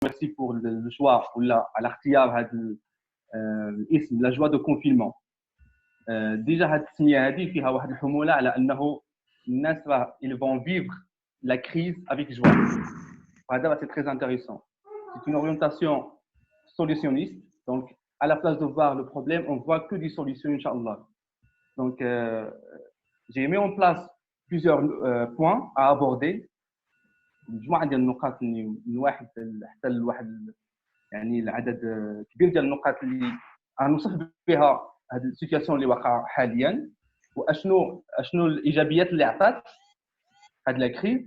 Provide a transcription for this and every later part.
merci pour le choix ولا على اختيار هذا الاسم لا جوا دو كونفينمون. ديجا هذه التسميه هذه فيها واحد الحموله على انه الناس راه ils vont vivre la crise avec joie. وهذا c'est très intéressant. C'est une orientation solutionniste. Donc à la place de voir le problème, on voit que des solutions inchallah. Donc j'ai mis en place plusieurs points à aborder. مجموعه ديال النقاط اللي من واحد حتى لواحد يعني العدد كبير ديال النقاط اللي غنوصف بها هذه السيتوياسيون اللي واقعه حاليا واشنو الايجابيات اللي عطات هذه لا كريز.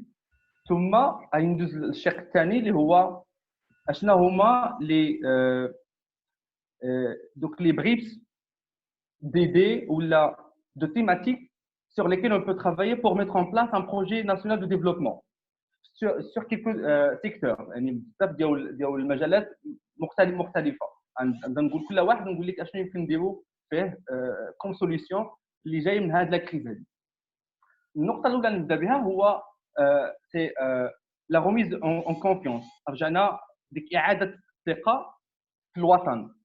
ثم غندوز للشق الثاني اللي هو اشنا هما لي دوك لي بريبس d'idées ou de thématiques sur lesquelles on peut travailler pour mettre en place un projet national de développement. sur quelques secteurs يعني بزاف ديال المجالات مختلفه نقول كل واحد نقول لك اشنو يمكن نديرو فيه كوم سوليسيون اللي جاي من هذه لا كريز هذه. النقطه الاولى اللي نبدا بها هو سي لا روميز اون كونفيونس. رجعنا ديك اعاده الثقه في الوطن.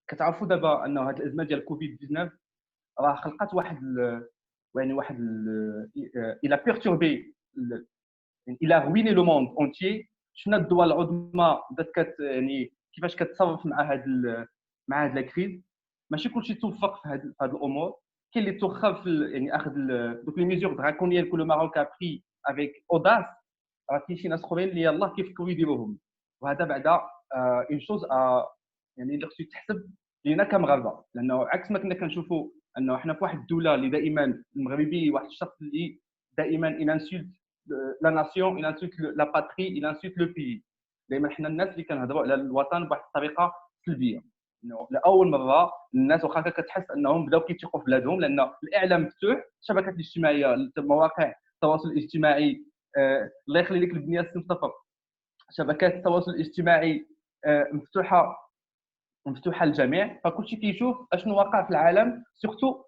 كتعرفوا دابا انه هذه الازمه ديال كوفيد 19 راه خلقت واحد الى بيرتوربي il a ruiné le monde entier. شفنا الدول العظمى بدات يعني كيفاش كتصرف مع هاد لا كريز. ماشي كلشي توفق في هاد الامور. كاين اللي توخى في يعني اخذ دوك لي ميزور دراكونيين كل ماروك ابري افيك اوداس. راه كاين شي ناس اخرين اللي يلاه كيفكروا يديروهم. وهذا بعدا اون شوز يعني اللي خصو يتحسب لينا كمغاربه. لانه عكس ما كنا كنشوفوا انه حنا في واحد الدوله اللي دائما المغربي واحد الشخص اللي دائما انسولت لا ناسيون il insulte la patrie il insulte le pays. دائما حنا الناس اللي كنهضروا على الوطن بواحد الطريقه سلبيه. لاول مره الناس واخا كتحس انهم بداو كيثيقوا في بلادهم لان الاعلام مفتوح. الشبكات الاجتماعيه مواقع التواصل الاجتماعي الله يخلي لك البنيه مصطفى. شبكات التواصل الاجتماعي مفتوحه للجميع. فكلشي كيشوف اشنو واقع في العالم. سورتو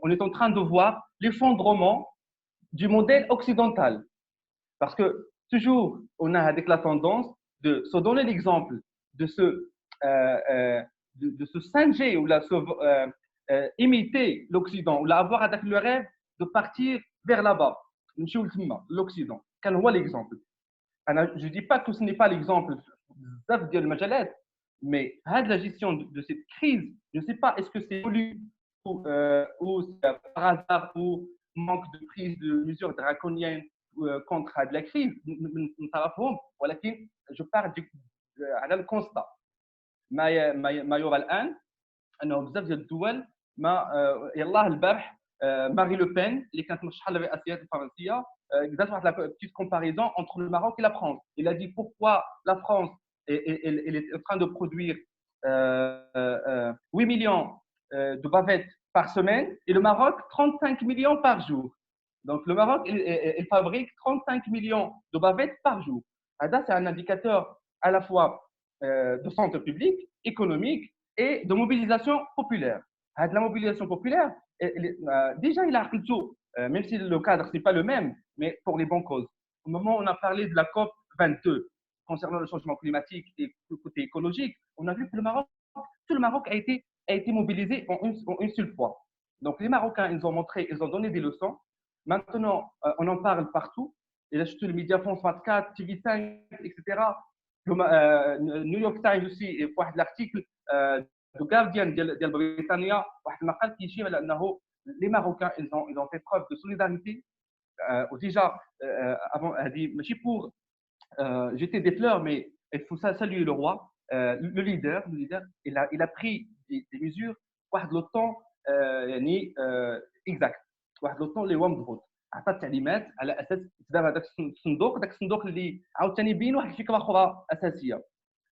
on est en train de voir l'effondrement du modèle occidental. Parce que toujours, on a avec la tendance de se donner l'exemple, de se singer ou imiter l'Occident, ou avoir avec le rêve de partir vers là-bas. L'Occident. Quel est l'exemple? Je ne dis pas que ce n'est pas l'exemple mais la gestion de cette crise, je ne sais pas, est-ce que c'est voulu ou par hasard ou manque de prise de mesures draconiennes contre la crise. ولكن je parle على الكونستا. ما يرى الان انه بزاف ديال الدول ما يلاه البارح ماري لو بين اللي كانت مرشحه للرئاسيه الفرنسيه دارت واحد لا بيتيت كومباريزون entre le Maroc et la France. Il a dit pourquoi la France elle est en train de produire 8 millions de bavettes par semaine et le Maroc 35 millions par jour. Donc le Maroc il fabrique 35 millions de bavettes par jour. C'est un indicateur à la fois de santé publique, économique et de mobilisation populaire. La mobilisation populaire, déjà il a tout, même si le cadre n'est pas le même, mais pour les bonnes causes. Au moment où on a parlé de la COP 22 concernant le changement climatique et le côté écologique, on a vu que tout le Maroc a été mobilisé en une seule fois. Donc les Marocains, ils ont donné des leçons. Maintenant, on en parle partout. Et là, surtout les médias France 24, TV5, etc. New York Times aussi, et pour l'article de Guardian de Britannia, les Marocains, ils ont fait preuve de solidarité. Déjà, avant, pour jeter des fleurs, mais il faut saluer le roi, le leader, il a pris des mesures, le temps exact. واحد لو طون اللي هو مضبوط. عطى التعليمات على اساس تدار هذاك الصندوق اللي عاوتاني بين واحد الفكره اخرى اساسيه.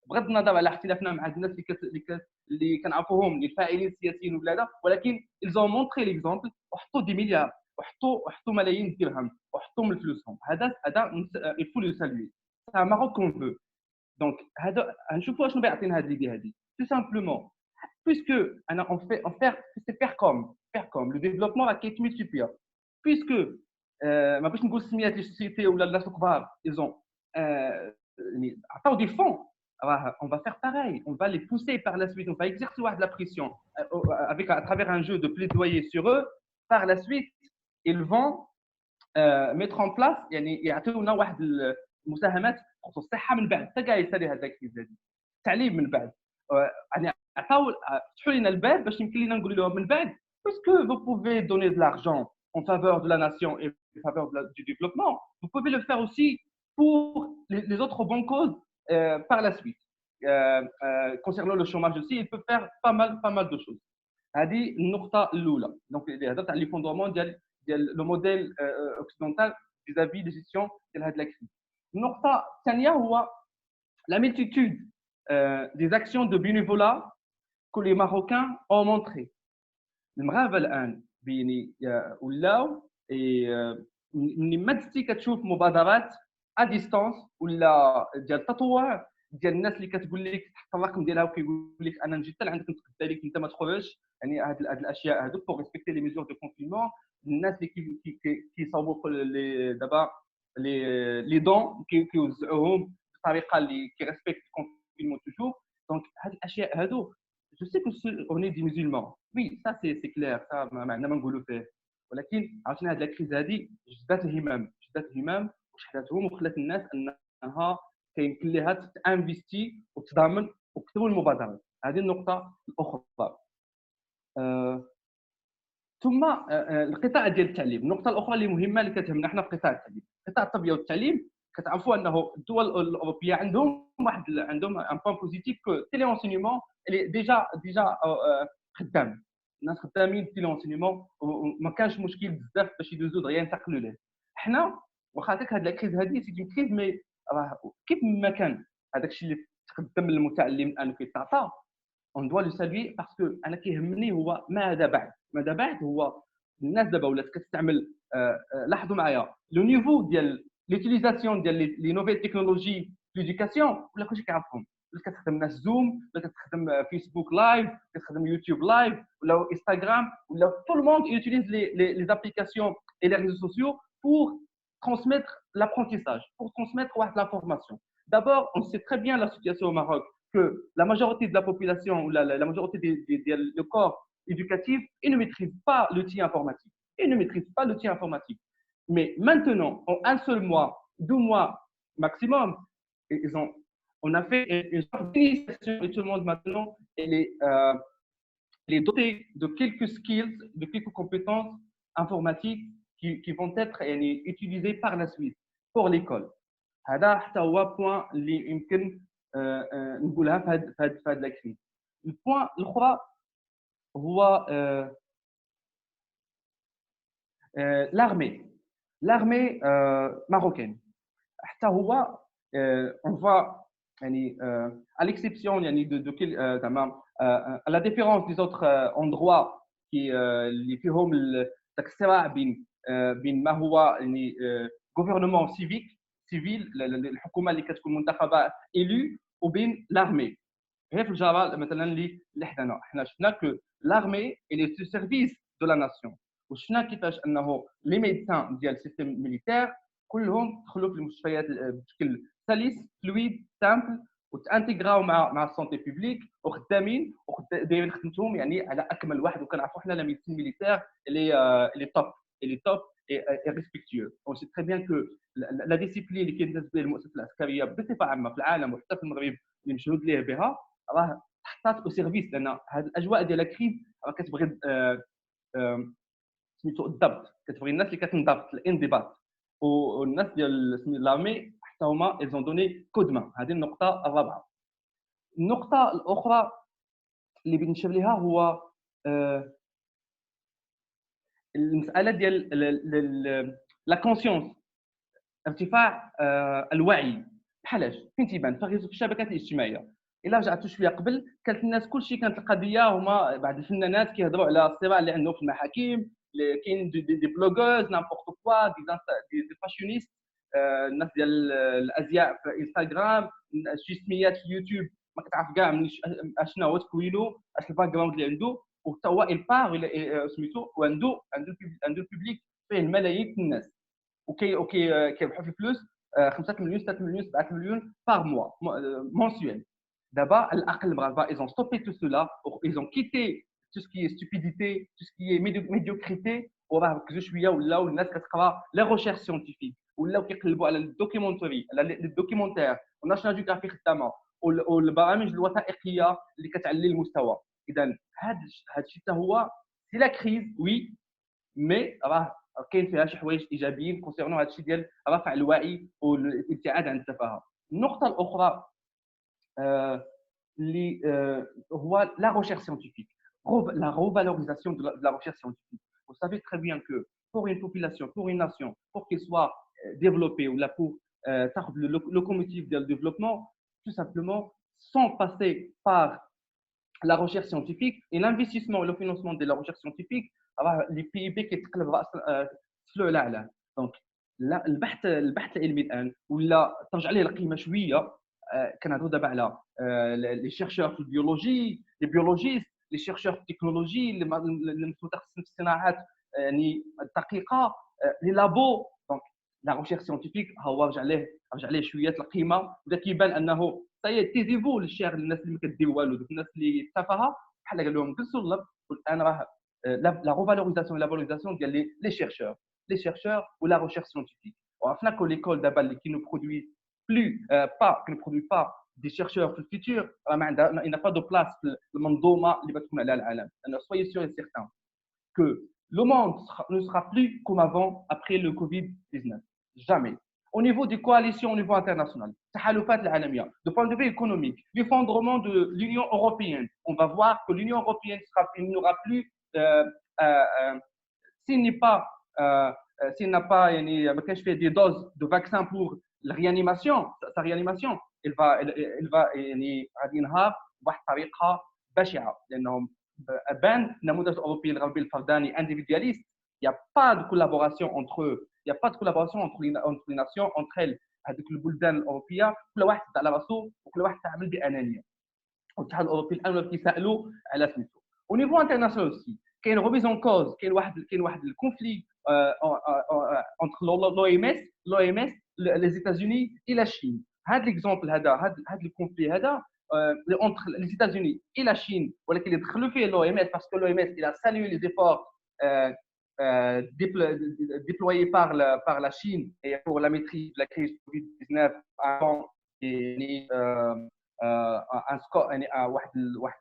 بغض النظر على اختلافنا مع الناس اللي كنعرفوهم اللي فاعلين سياسيين ولا لا، ولكن ils ont montré l'exemple وحطوا دي مليار وحطوا ملايين الدرهم وحطوا من فلوسهم. هذا il faut le saluer. C'est un Maroc qu'on veut. Donc هذا نشوفوا شنو بيعطينا هذه ليدي هذه. Tout simplement puisque on fait faire comme le développement va être multiplié puisque ما باش نقول سميات لي سوسيتي ولا الناس الكبار ils ont عطاو des fonds. On va faire pareil, on va les pousser par la suite, on va exercer de la pression avec, à travers un jeu de plaidoyer sur eux. Par la suite, ils vont mettre en place يعني يعطيونا واحد المساهمات بخصوص الصحه من بعد حتى كاع يسالي هذاك الكيس التعليم من بعد يعني عطاو فتحوا لنا الباب باش يمكن لنا نقول لهم من بعد puisque vous pouvez donner de l'argent en faveur de la nation et en faveur du développement, vous pouvez le faire aussi pour les autres bonnes causes par la suite. Concernant le chômage aussi, il peut faire pas mal de choses. هذه النقطة الأولى. Donc هضرت على لي فوندمون ديال لو موديل اوكسيدونتال vis-à-vis de gestion ديال هذه الكريز. النقطة الثانية هو la multitude des actions de bénévolat que les Marocains ont montré. المغاربة الآن بيني ولاو ملي ما تستي كتشوف مبادرات ا ديستانس ولا ديال التطوع ديال الناس اللي كتقول لك تحط الرقم ديالها وكيقول لك انا نجي حتى لعندك نتغدى لك انت ما تخرجش يعني هاد الاشياء هذوك بور ريسبكتي لي ميزور دو كونفينمون الناس اللي كيصاوبوا دابا لي دون كيوزعوهم بطريقه اللي كيريسبكت الكونفينمون توجور دونك هاد الاشياء هادو جو سي كو اون اي دي مسلمون وي سا سي كلير سا ما عندنا ما نقولوا فيه ولكن عرفتنا هاد الكريز هادي جذات الهمام وشحذاتهم وخلات الناس انها كيمكن لها تانفيستي وتضامن وكتبوا المبادرات. هذه النقطه الاخرى. ثم القطاع ديال التعليم. النقطه الاخرى اللي مهمه اللي كتهمنا حنا في قطاع التعليم، قطاع التربيه والتعليم. كتعرفوا انه الدول الاوروبيه عندهم ان بوين بوزيتيف كو تيلي انسينيمون اللي ديجا خدام، الناس خدامين تيلي انسينيمون وما كانش مشكل بزاف باش يدوزوا دغيا ينتقلوا ليه. حنا واخا هذيك هاد الكريز هذه سيتي كريز مي راه كيف ما كان هذاك الشيء اللي تقدم للمتعلم الان كيتعطى اون دوا لو سالفي باسكو انا كيهمني هو ماذا بعد هو الناس دابا ولات كتستعمل لاحظوا معايا لو نيفو ديال ليوتيليزاسيون ديال لي نوفيل تكنولوجي في ليدوكاسيون ولا كلشي كيعرفهم، ولا كتخدم ناس زوم ولا كتخدم فيسبوك لايف كتخدم يوتيوب لايف ولا انستغرام ولا تو لو موند يوتيليز لي زابليكاسيون اي لي ريزو سوسيو pour transmettre l'apprentissage, pour transmettre l'information. D'abord, on sait très bien la situation au Maroc, que la majorité de la population ou la majorité des corps éducatifs, ils ne maîtrisent pas l'outil informatique. Mais maintenant, en un seul mois, 2 mois maximum, on a fait une sorte d'initiation et tout le monde maintenant est doté de quelques skills, de quelques compétences informatiques qui vont être utilisés par la suite pour l'école. هذا حتى هو بوين اللي يمكن نقولها في هذا الكريز. البوين الاخرى هو l'armée marocaine. حتى هو on voit يعني à l'exception يعني de تمام à la différence des autres endroits اللي فيهم داك الصراع بين ما هو يعني gouvernement civil الحكومه اللي كتكون منتخبه élu وبين l'armée. غير في الجزائر مثلا اللي حنا شفنا كو l'armée elle est au service de la nation وشفنا كيفاش انه لي ميدسان ديال السيستم ميليتير كلهم دخلوا في المستشفيات بشكل سلس فلويد سامبل وتانتيغراو مع السونتي بوبليك وخدامين ودايرين خدمتهم يعني على اكمل واحد وكنعرفوا حنا لا ميدسين ميليتير اللي توب et respectueux. On sait très bien que la discipline اللي كيندز بها المؤسسات العسكريه بصفه عامه في العالم وحتى في المغرب اللي مشهود ليه بها راه تحطات او سيرفيس لان هذه الاجواء ديال الكريز راه كتبغي سميتو الضبط، كتبغي الناس اللي كتنضبط الانضباط والناس ديال لامي حتى هما ايزون دوني كودما. هذه النقطه الرابعه. النقطه الاخرى اللي بنشير لها هو المساله ديال لا كونسيونس، ارتفاع الوعي. بحالاش فين تيبان في الشبكات الاجتماعيه. الا رجعتوا شويه قبل كانت الناس كلشي كانت القضيه هما بعض الفنانات كيهضروا على الصراع اللي عندهم في المحاكم، كاين دي بلوغوز نامبورط كوا دي فاشيونيست، الناس ديال الازياء في انستغرام، شي سميات في اليوتيوب ما كتعرف كاع اشنو هو تكوينو اش الباك جراوند اللي عنده وحتى هو البار سميتو وعنده البوبليك فيه الملايين من الناس وكيربحوا في الفلوس 5 millions, 7 millions, 7 millions par mois, mensuel. D'abord, ils ont stoppé tout cela, ils ont quitté tout ce qui est stupidité, tout ce qui est médiocrité, وراه شويه ولاو الناس كتقرا لي ريشيرش سيونتيفيك ولاو كيقلبوا على الدوكيومونتري على الدوكيومونتير وناشونال جيوغرافي خدامه والبرامج الوثائقيه اللي كتعلي المستوى. اذا هذا الشيء حتى هو سي لا كريز وي مي راه كاين فيها شي حوايج ايجابيين كونسيرنو هذا الشيء ديال رفع الوعي والابتعاد عن التفاهه. النقطه الاخرى اللي هو لا recherche scientifique, la revalorisation de la recherche scientifique. Vous savez très bien que pour une population, pour une nation, pour qu'elle soit développée ou là pour le locomotive du développement, tout simplement, sans passer par la recherche scientifique et l'investissement et le financement de la recherche scientifique, les PIB qui يتقلب سلو الاعلى. دونك البحث العلمي الان ولا ترجع ليه القيمه شويه. كنهضروا دابا على لي شيرشور في البيولوجي، لي بيولوجيست، لي شيرشور في التكنولوجي اللي متخصصين في الصناعات يعني الدقيقه، لي لابو. دونك لا ريشيرش سيونتيفيك هو رجع ليه شويه القيمه، ودا كيبان انه تيزيفو للشير للناس اللي ما كدير والو، دوك الناس اللي تافهه بحال قال لهم جلسوا اللب. والان راه لا ريفالوريزاسيون لا فالوريزاسيون ديال لي شيرشور ولا ريشيرش سيونتيفيك. وعرفنا كو ليكول دابا اللي كي نو برودوي plus qui ne produit pas des chercheurs في الفيتور، il n'a pas de place في المنظومه اللي بتكون عليها العالم. انا soyez sûr et certain que le monde ne sera plus comme avant après le Covid-19. Jamais. Au niveau des coalitions au niveau international, التحالفات العالميه, de point de vue économique, l'effondrement de l'Union européenne, on va voir que l'Union européenne il n'aura plus s'il n'a pas ما كانش فيه des doses de vaccins pour la réanimation, sa réanimation, elle va يعني غادي ينهار بواحد الطريقه بشعه، لانهم بان النموذج الاوروبي الغربي الفرداني individualiste. Il n'y a pas de collaboration entre eux, il n'y a pas de collaboration entre les nations, entre elles. هذوك البلدان الاوروبيه كل واحد على راسو وكل واحد تعامل بانانيه. والاتحاد الاوروبي الان ولا كيسالوا على سميتو. au niveau international aussi كاين remise en cause، كاين واحد الكونفلي entre l'OMS les États-Unis et la Chine. هذا l'exemple هذا الكونفلي هذا entre les États-Unis et la Chine ولكن اللي دخلوا فيه l'OMS parce que l'OMS il a salué les efforts déployés par la Chine et pour la maîtrise de la crise Covid-19 avant un score يعني واحد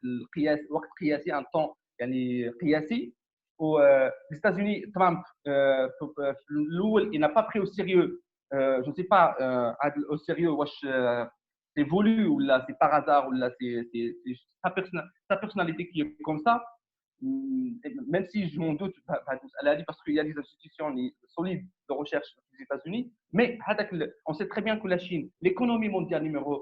القياس وقت قياسي un temps يعني قياسي. les États-Unis Trump في الاول il n'a pas pris au sérieux je ne sais pas au sérieux واش c'est voulu ou là c'est par hasard ou là c'est sa personnalité qui est comme ça. Même si je m'en doute parce qu'il y a des institutions solides de recherche aux États-Unis, mais on sait très bien que la Chine, l'économie mondiale numéro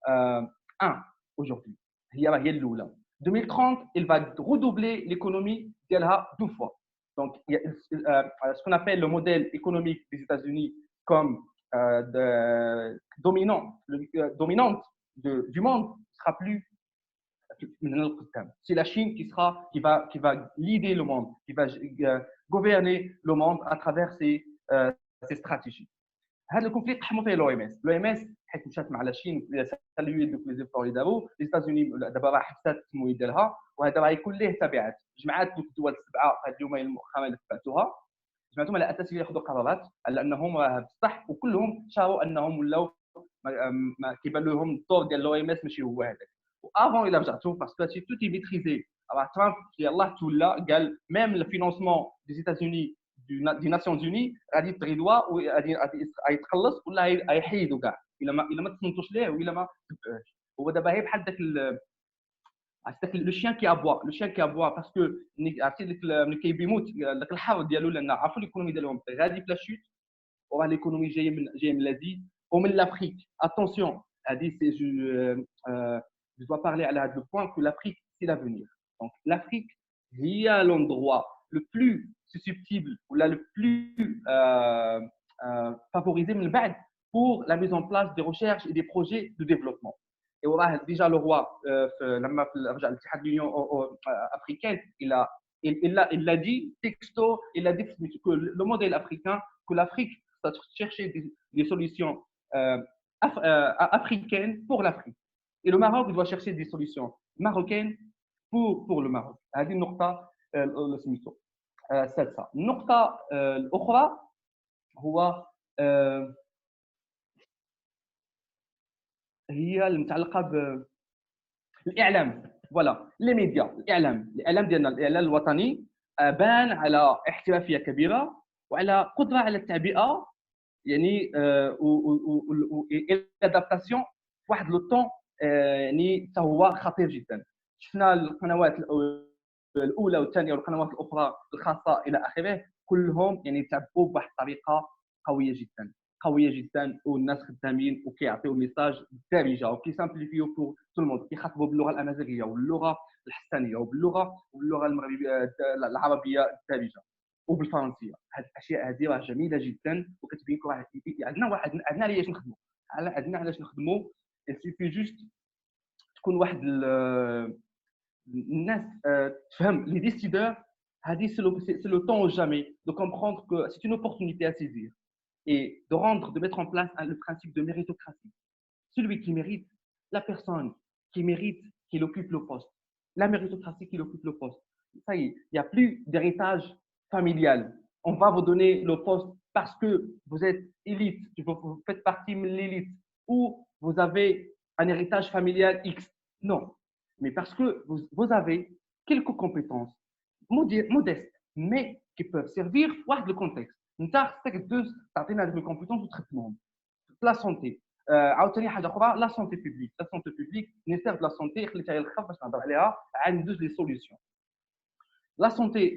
1 aujourd'hui, هي الأولى. 2030, il va redoubler l'économie d'Elha 2 fois. Donc, il y a ce qu'on appelle le modèle économique des États-Unis comme dominante du monde sera plus. C'est la Chine qui va leader le monde, qui va gouverner le monde à travers ses stratégies. هذا الكونفليكت تحموا فيه الOMS حيت مشات مع لا شين سالوي دوك لي زيفور اللي داروا. لي ستازوني دابا راه حبسات التمويل ديالها، وهذا راه يكون ليه تبعات. جمعات دوك الدول السبعه هاد اليومين المؤخرين اللي تبعتوها جمعتهم على اساس ياخذوا قرارات على انهم راه بصح، وكلهم شاروا انهم ولاو ما كيبان لهم الدور ديال الOMS ماشي هو هذاك. وافون الى رجعتوا باسكو سي توتي ميتريزي. راه ترامب يلاه تولى قال ميم الفينونسمون دي ايتازوني دي ناسيونز اوني غادي يتغيدوا وغادي يتخلص ولا غيحيدوا كاع الا ما تصنتوش ليه ولا ما تبعوش. هو دابا هي بحال داك لو شيان كي ابوا باسكو عرفتي ملي كيبيموت داك الحر ديالو، لان عرفوا ليكونومي ديالهم غادي في لا شوت، وراه ليكونومي جايه من لازي ومن لافريك. اتونسيون هذه سي je dois parler على هذا البوان que l'Afrique c'est l'avenir. Donc l'Afrique هي l'endroit le plus susceptible ou là le plus favorisé من بعد pour la mise en place des recherches et des projets de développement. Et وراه déjà le roi لما رجع الاتحاد l'Union africaine il l'a dit texto, il a dit que le modèle africain, que l'Afrique chercher des solutions africaines pour l'Afrique. Et le Maroc doit chercher des solutions marocaines pour le Maroc. هذه النقطة سميتو السادسة. النقطة الأخرى هو هي المتعلقة بالاعلام. فوالا لي ميديا، الاعلام ديالنا، الاعلام الوطني بان على احترافيه كبيره وعلى قدره على التعبئه، يعني الادابتاسيون في واحد لو طون يعني حتى هو خطير جدا. شفنا القنوات الاولى والثانيه والقنوات الاخرى الخاصه الى اخره، كلهم يعني تعبوا بواحد الطريقه قويه جدا قويه جدا، والناس خدامين وكيعطيو ميساج دارجه وكيسامبليفيو بور تو الموند، كيخاطبوا باللغه الامازيغيه واللغه الحسانيه واللغه المغربيه العربيه الدارجه وبالفرنسيه. هذه الاشياء هذه راه جميله جدا، وكتبين لك عندنا علاش نخدموا، علاش نخدموا. سيفي جوست تكون واحد الناس تفهم لي ديسيدور. هذه سي لو طون جامي دو كومبروندر كو سي اون اوبورتونيتي ا سيزير et de mettre en place le principe de méritocratie. Celui qui mérite, la personne qui mérite, qu'il occupe le poste. La méritocratie qu'il occupe le poste. Ça y est, il n'y a plus d'héritage familial. On va vous donner le poste parce que vous êtes élite, vous faites partie de l'élite, ou vous avez un héritage familial X. Non, mais parce que vous avez quelques compétences modestes, mais qui peuvent servir pour le contexte. انت خصك تدوز تعطينا هذيك الكومبيتونس وتخدمهم. لا سونتي عاوتاني حاجه اخرى، لا سونتي بوبليك. لا سونتي بوبليك مينيستير دو لا سونتي خليتها هي الخف باش نهضر عليها، عاد ندوز لي سوليوشن. لا سونتي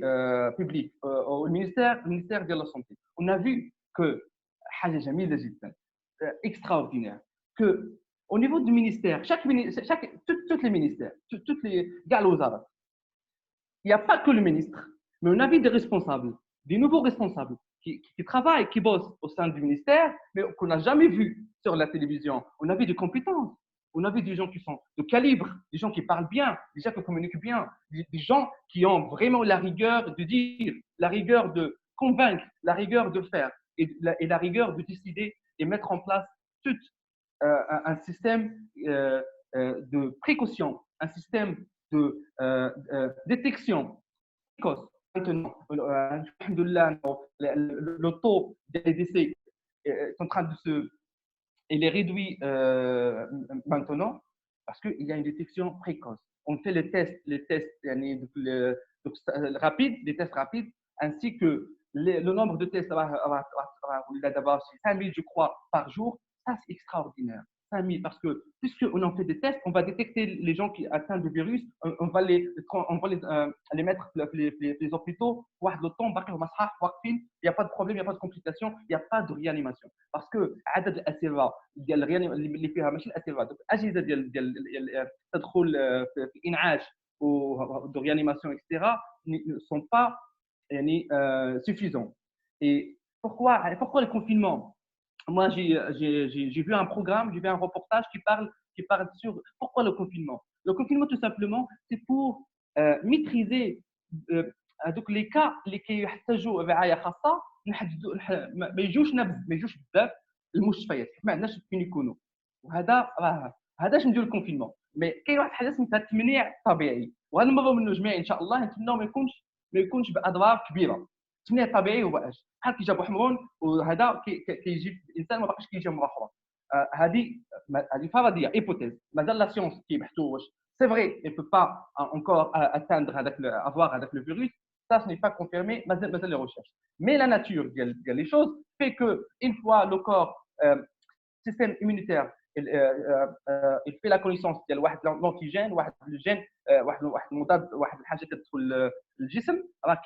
بوبليك او المينيستير ديال لا سونتي، on a vu que حاجه جميله جدا extraordinaire que au niveau du ministère, toutes les ministères, toutes les كاع الوزارات، il n'y a pas que le ministre, mais on a vu des responsables, des nouveaux responsables qui travaillent, qui bossent au sein du ministère, mais qu'on n'a jamais vu sur la télévision. On a vu des compétences, on a vu des gens qui sont de calibre, des gens qui parlent bien, des gens qui communiquent bien, des gens qui ont vraiment la rigueur de dire, la rigueur de convaincre, la rigueur de faire et la rigueur de décider et mettre en place tout un système de précaution, un système de détection précoce. Maintenant, le taux des décès est en train de il est réduit maintenant parce qu'il y a une détection précoce. On fait les tests rapides, les tests rapides, ainsi que le nombre de tests, d'abord 5000 je crois par jour. Ça c'est extraordinaire. 5000 parce que puisqu'on en fait des tests, on va détecter les gens qui atteints du virus, on va les mettre les hôpitaux, le temps, il n'y a pas de problème, il n'y a pas de complications, il n'y a pas de réanimation. Parce que عدد الأسرة اللي فيها ماشي الأسرة، الأجهزة ديال تدخل في الإنعاش de réanimation, etc., ne sont pas suffisants. Et pourquoi le confinement? Moi, j'ai vu un programme, j'ai vu un reportage qui parle sur pourquoi le confinement. Le confinement, tout simplement, c'est pour maîtriser donc les cas اللي كيحتاجوا رعايه خاصه، نحددوا ما يجوش بزاف المستشفيات، ما عندناش فين يكونوا. وهذا هذا اش نديروا الكونفينمون. مي كاين واحد الحاجه سميتها التمنيع الطبيعي، وهذا المره منه جميع ان شاء الله نتمنوا ما يكونش باضرار كبيره. التمنيع الطبيعي هو اش؟ بحال كي جابوا حمرون وهذا كيجي الانسان ما باقيش كيجي مره اخرى. هذه فرضيه ايبوثيز، مازال لا سيونس كيبحثوا واش c'est vrai, elle ne peut pas encore atteindre avoir avec le virus. Ça, ce n'est pas confirmé, mais les recherches. Mais la nature des choses fait qu'une fois le corps, système immunitaire, il fait la connaissance de l'antigène, le gène, واحد المضاد، واحد الحاجه كتدخل الجسم راه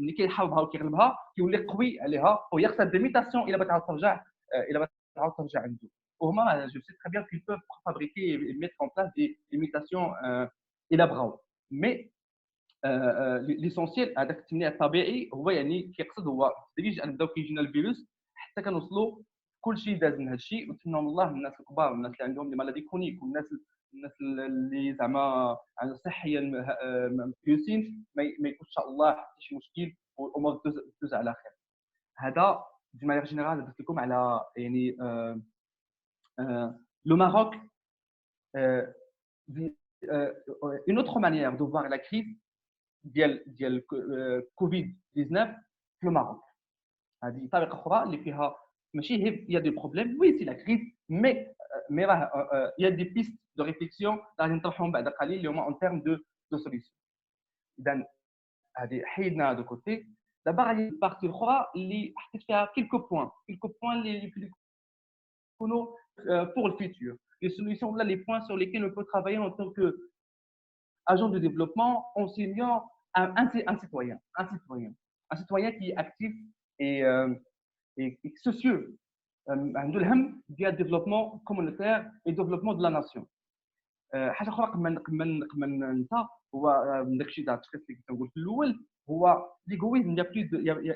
ملي كيحاربها وكيغلبها كيولي قوي عليها ويخسر دي ميتاسيون الى بغات ترجع عنده. وهما je sais très bien qu'ils peuvent fabriquer et mettre en place des imitations élaborées. Mais l'essentiel هذاك التمنيع الطبيعي هو يعني كيقصد هو بالتدريج ان بداو كيجينا الفيروس حتى كنوصلوا كلشي داز من هذا الشيء. ونتمنى من الله الناس الكبار والناس اللي عندهم لي مالادي كونيك والناس اللي زعما صحيا مكيوسين ما يكونش ان شاء الله حتى شي مشكل والامور تدوز على خير. هذا d'une manière générale comme le Maroc euh, euh, une autre manière de voir la crise ديال كوفيد 19 في المغرب. هذه طريقه اخرى اللي فيها ماشي هي il y a des problèmes oui c'est la crise mais راه il y a des pistes de réflexion غادي نطرحهم بعد قليل اللي هما en termes de solution. اذا هذه حيدنا دو كوتي. دابا غادي البارتي الاخرى اللي حطيت فيها quelques points اللي يكونوا pour le futur, les solutions là, les points sur lesquels on peut travailler en tant que agent de développement, enseignant, un citoyen, un citoyen qui est actif et, et soucieux. عنده الهم ديال الديفلوبمون كومونيتير et développement de la nation. حاجه اخرى قبل ما ننسى هو من داكشي تاع التشخيص اللي كنت نقول في الاول هو ليغويزم. il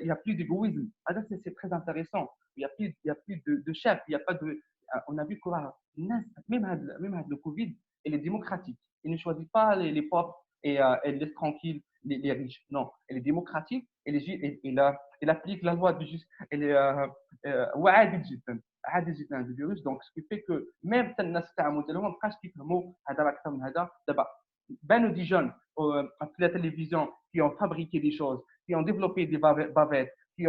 y a plus d'égoïsme. هذا c'est très intéressant. il y a plus de chef, il y a pas de on a vu que الناس même le Covid elle est démocratique. Il ne choisit pas les pauvres et elle laisse tranquille les riches. Non, elle est démocratique. Elle applique la loi de justice. Elle est وعادي جدا عادي جدا هذا الفيروس. دونك سكي في كو ميم حتى الناس التعامل ديالهم ما بقاش كيفهموا هذا اكثر من هذا. دابا بانوا دي جون في la télévision qui ont fabriqué des choses, qui ont développé des bavettes, qui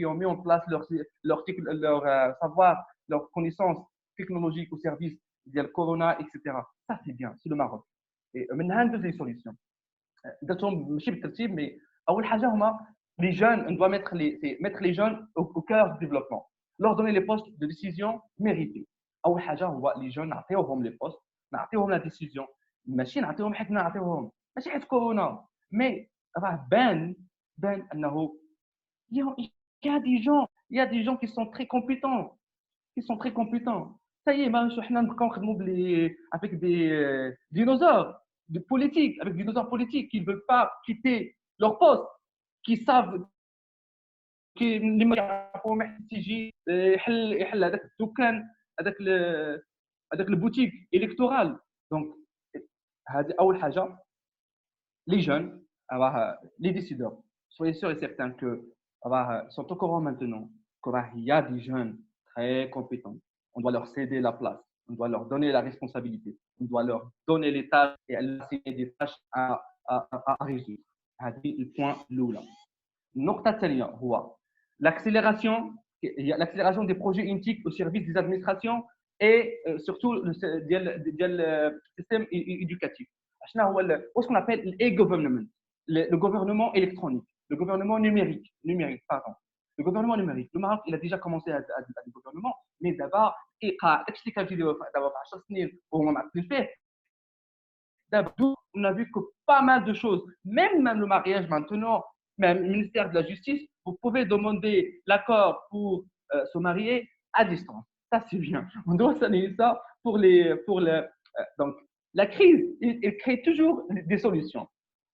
ont mis en place leur savoir, leurs connaissances technologiques au service de Corona, etc. Ça, c'est bien, c'est le Maroc. Et maintenant, deuxième solution. درتهم ماشي بالترتيب مي اول حاجه هما les jeunes. On doit mettre les jeunes au cœur du développement, leur donner les postes de décision mérités. اول حاجه هو les jeunes نعطيوهم les postes, نعطيوهم la décision. ماشي نعطيوهم حيت نعطيوهم ماشي حيت كورونا مي راه بان انه il y a des gens qui sont très compétents, ça y est ما حنا نبقاو نخدموا avec des dinosaures de politiques, avec des dinosaures politiques qui ne veulent pas quitter leur poste, qui savent اللي ما يعرفوا ما تيجي يحل هذاك الدكان هذاك البوتيك الكتورال. دونك هذه اول حاجه. les jeunes, les décideurs, soyez sûrs et certains que sont au courant maintenant qu'il y a des jeunes très compétents. On doit leur céder la place, on doit leur donner la responsabilité, on doit leur donner les tâches et leur assigner des tâches à résoudre. هذا البوان الاولى. النقطه الثانيه هو l'accélération des projets INTIC au service des administrations et surtout le système éducatif. Ce qu'on appelle l'e-government, le gouvernement électronique, le gouvernement numérique, pardon. Le gouvernement numérique. Le Maroc, il a déjà commencé à le gouvernement, mais d'abord, on a vu que pas mal de choses, même le mariage maintenant, même le ministère de la Justice, vous pouvez demander l'accord pour se marier à distance. Ça, c'est bien. On doit saluer ça donc, la crise, elle crée toujours des solutions.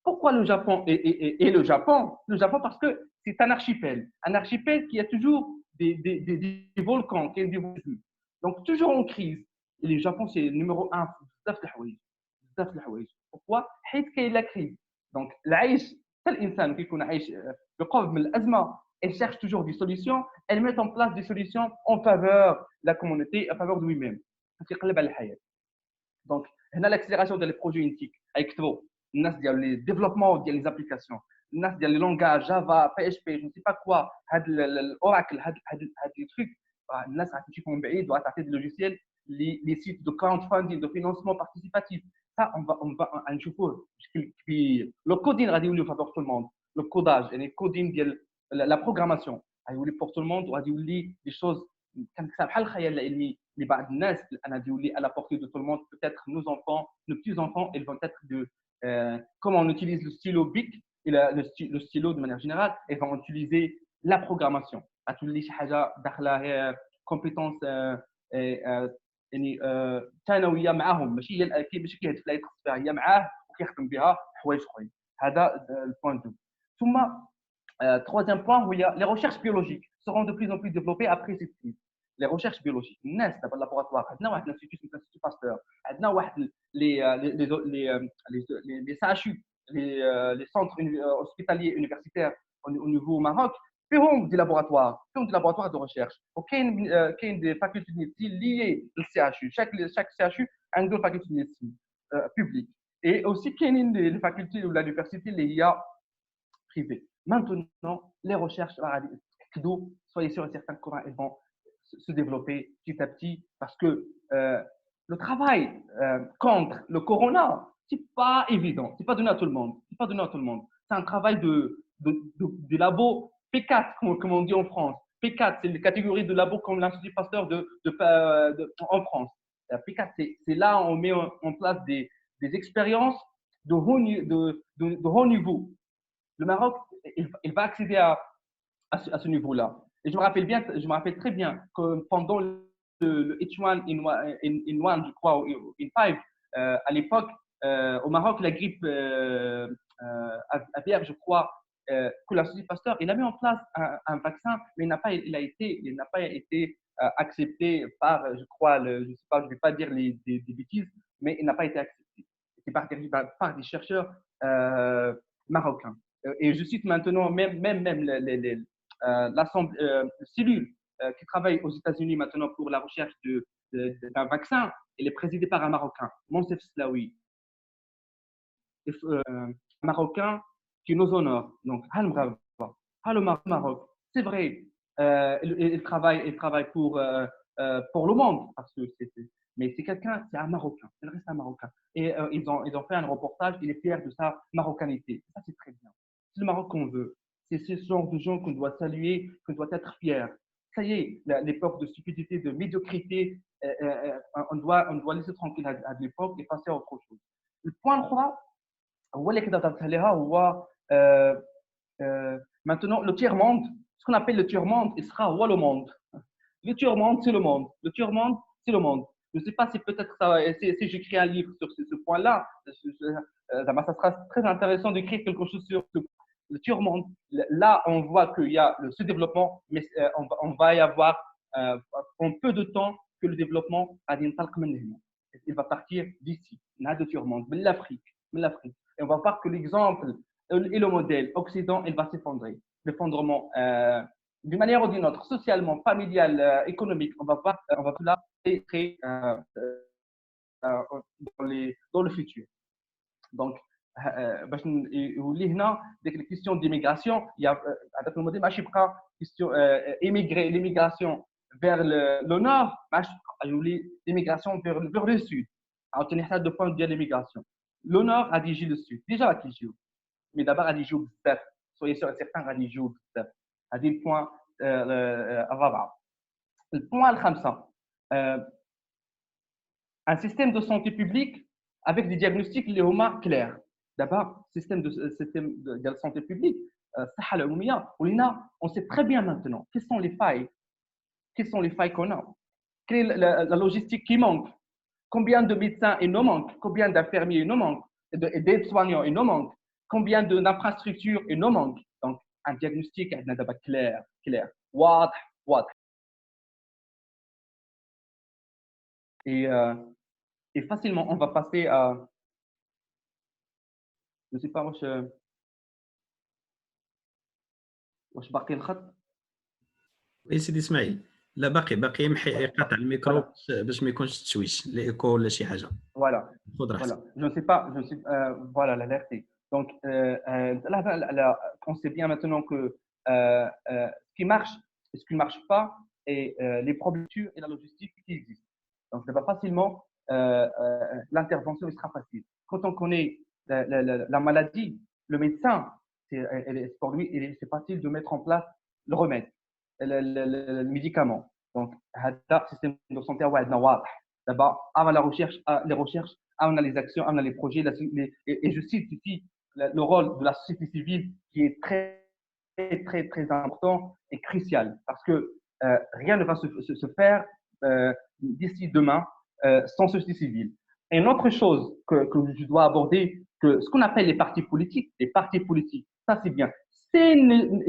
Pourquoi le Japon et le Japon? Le Japon parce que c'est un archipel qui a toujours des volcans, qui a des volcans. Donc, toujours en crise. Et le Japon, c'est le numéro un. pourquoi حيت كاين لا كريز. دونك العيش حتى الانسان كيكون عايش بقرب من الازمه elle cherche toujours des solutions, elle met en place des solutions en faveur de la communauté, en faveur de lui-même. كيقلب على الحياه. دونك هنا l'accélération ديال لي بروجي انتيك غيكتبوا الناس ديال لي ديفلوبمون ديال لي زابليكاسيون, الناس ديال لي لونغاج جافا بي اتش بي جو سي با كوا هاد الاوراكل هاد لي تروك. الناس غتمشي من بعيد وغتعطي دي لوجيسيال لي سيت دو كراود فاندين دو فينانسمون بارتيسيباتيف. Ça, on va نشوفوه بشكل كبير. لو كودين غادي يوليو فابور تو الموند. لو كوداج يعني الكودين ديال لا بروغراماسيون غيولي بور تو الموند وغادي يولي دي شوز كنكتب بحال الخيال العلمي لبعض الناس غادي يولي à la portée de tout le monde. Peut-être nos enfants, nos petits-enfants, ils vont être de comment on utilise le stylo bic et le stylo de manière générale, ils vont utiliser la programmation. غتولي شي حاجه داخله compétence يعني ثانويه معاهم, ماشي هي ماشي كيهدف لها يتخصص فيها, هي معاه وكيخدم بها حوايج اخرين. هذا البوان دو. ثم troisième point هي les recherches biologiques seront de plus en plus développées après cette crise. les recherches biologiques, الناس دابا اللابوراتوار عندنا واحد الانستيتوت مثل الانستيتوت باستور, عندنا واحد les CHU, les centres hospitaliers universitaires au niveau Maroc فيهم des laboratoires, فيهم des laboratoires de recherche. وكاين كاين des facultés de médecine liées au CHU. Chaque CHU a une faculté de médecine publique. Et aussi كاينين les facultés ou l'université اللي هي privée. Maintenant, les recherches, soyez sûr et certain qu'elles vont se développer petit à petit parce que le travail contre le corona, c'est pas évident, c'est pas donné à tout le monde, c'est pas donné à tout le monde. C'est un travail de labo P4, comme on dit en France. P4, c'est une catégorie de labo comme l'Institut Pasteur en France. P4, c'est là où on met en place des expériences de haut niveau. Le Maroc, il va accéder à ce niveau-là. Et je me rappelle très bien que pendant le H1N1, je crois, ou N5, à l'époque, au Maroc, la grippe aviaire, je crois, que l'Institut Pasteur, il a mis en place un vaccin, mais il n'a pas été accepté par, je crois, je sais pas, je ne vais pas dire des bêtises, mais il n'a pas été accepté. C'est par des chercheurs marocains. Et je cite maintenant même l'assemblée cellule qui travaille aux États-Unis maintenant pour la recherche d'un vaccin. Elle est présidée par un Marocain, Monsef Slaoui, un Marocain qui nous honore. Donc, le Maroc, c'est vrai, il travaille pour le monde, parce que mais c'est quelqu'un, c'est un Marocain, il reste un Marocain. Et ils ont fait un reportage, il est fier de sa marocanité. Ça, c'est très bien. C'est le Maroc qu'on veut. C'est ce genre de gens qu'on doit saluer, qu'on doit être fier. Ça y est, l'époque de stupidité, de médiocrité, on doit laisser tranquille à l'époque et passer à autre chose. Le point 3, maintenant, le tiers-monde, ce qu'on appelle le tiers-monde, il sera le monde. Le tiers-monde, c'est le monde. Le tiers-monde, c'est le monde. Je ne sais pas si peut-être si j'écris un livre sur ce point-là, ça sera très intéressant d'écrire quelque chose sur le tiers-monde. Là, on voit qu'il y a ce développement, mais on va y avoir en peu de temps que le développement il va partir d'ici, de tiers-monde, de l'Afrique. Et on va voir que l'exemple et le modèle Occident, il va s'effondrer. L'effondrement, d'une manière ou d'une autre, socialement, familial, économique, on va tout là très dans le futur. Donc, les questions d'immigration, il y a avec le modèle question l'immigration vers le nord, l'immigration vers le sud. On tenait ça de point de vue de l'immigration. Le nord a dit le sud. Déjà, à qui mais d'abord, à dit soyez sûr et certain, à dit à dit le point le point al-khamsa, un système de santé publique avec des diagnostics clairs. D'abord, système de santé publique, on sait très bien maintenant quelles sont les failles qu'on a, quelle est la logistique qui manque, combien de médecins il nous manque, combien d'infirmiers il nous manque, d'aides-soignants il nous manque, combien d'infrastructures il nous manque. Donc, un diagnostic clair. واضح. Et facilement, on va passer à, je ne sais pas, واش باقي الخط. وي سيدي اسماعيل، لا باقي يمحي قطع الميكرو باش ما يكونش تشويش ليكو ولا شي حاجه. Voilà. Je ne sais pas, voilà l'alerté. Donc là, on sait bien maintenant que ce qui marche et ce qui ne marche pas et les problèmes et la logistique qui existent. Donc ça va facilement, l'intervention sera facile. Quand on connaît la maladie, le médecin, pour lui, c'est facile de mettre en place le remède, le médicament. Donc, le système de santé d'abord, avant les recherches, avant les actions, avant les projets, et je cite ici le rôle de la société civile qui est très, très, très important et crucial parce que rien ne va se faire d'ici demain sans société civile. Et une autre chose que je dois aborder, que ce qu'on appelle les partis politiques, ça c'est bien. S'ils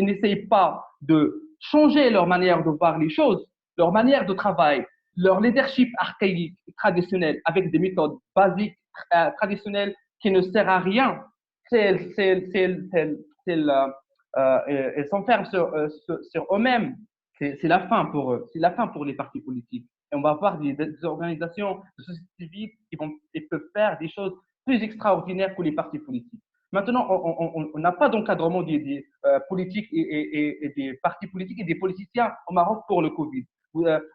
n'essayent pas de changer leur manière de voir les choses, leur manière de travail, leur leadership archaïque, traditionnel, avec des méthodes basiques, traditionnelles, qui ne servent à rien, et s'enferment sur eux-mêmes, c'est la fin pour eux, c'est la fin pour les partis politiques. Et on va avoir des organisations de société civile qui peuvent faire des choses plus extraordinaires que les partis politiques. Maintenant, on n'a pas d'encadrement des politiques et des partis politiques et des politiciens au Maroc pour le Covid.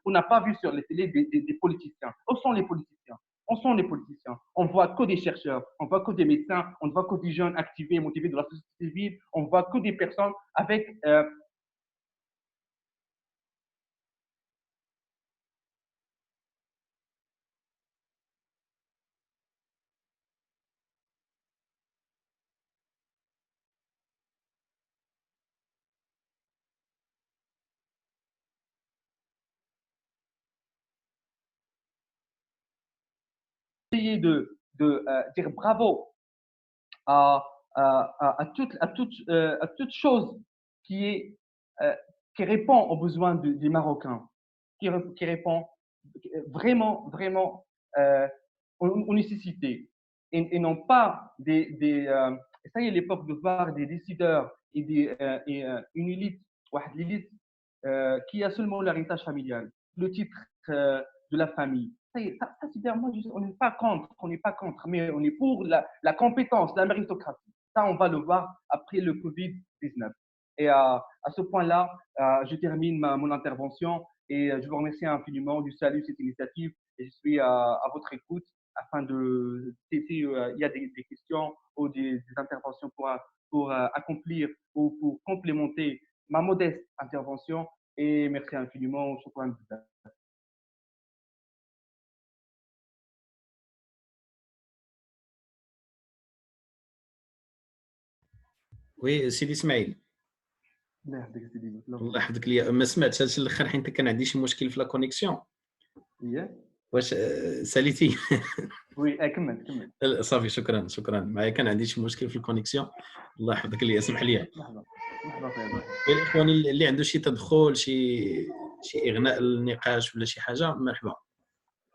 On n'a pas vu sur les télés des politiciens. Où sont les politiciens? On sont les politiciens. On voit que des chercheurs, on voit que des médecins, on voit que des jeunes activés et motivés de la société civile, on voit que des personnes avec essayer de dire bravo à, à toute chose qui, est, euh, qui répond aux besoins des Marocains, qui répond vraiment aux nécessités et non pas ça y est l'époque de voir des décideurs une élite, l'élite qui a seulement l'héritage familial, le titre de la famille. Ça c'est bien, moi, on n'est pas contre, mais on est pour la compétence, la méritocratie. Ça, on va le voir après le Covid-19. Et à ce point-là, je termine mon intervention et je vous remercie infiniment du salut cette initiative et je suis à votre écoute afin de, si il y a des questions ou des interventions pour accomplir ou pour complémenter ma modeste intervention et merci infiniment. Shukran. وي سيدي اسماعيل الله يحفظك سيدي. الله يحفظك ليا ما سمعتش هادشي الاخر حيت كان عندي شي مشكل في لا كونيكسيون واش ساليتي وي كمل صافي شكرا معايا كان عندي شي مشكل في الكونيكسيون الله يحفظك ليا اسمح لي مرحبا فيك. الاخوان اللي عنده شي تدخل شي اغناء النقاش ولا شي حاجه مرحبا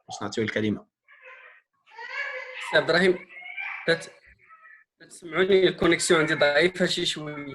باش نعطيو الكلمه. عبد الرحيم تسمعوني الكونيكسيون عندي ضعيفه شي شويه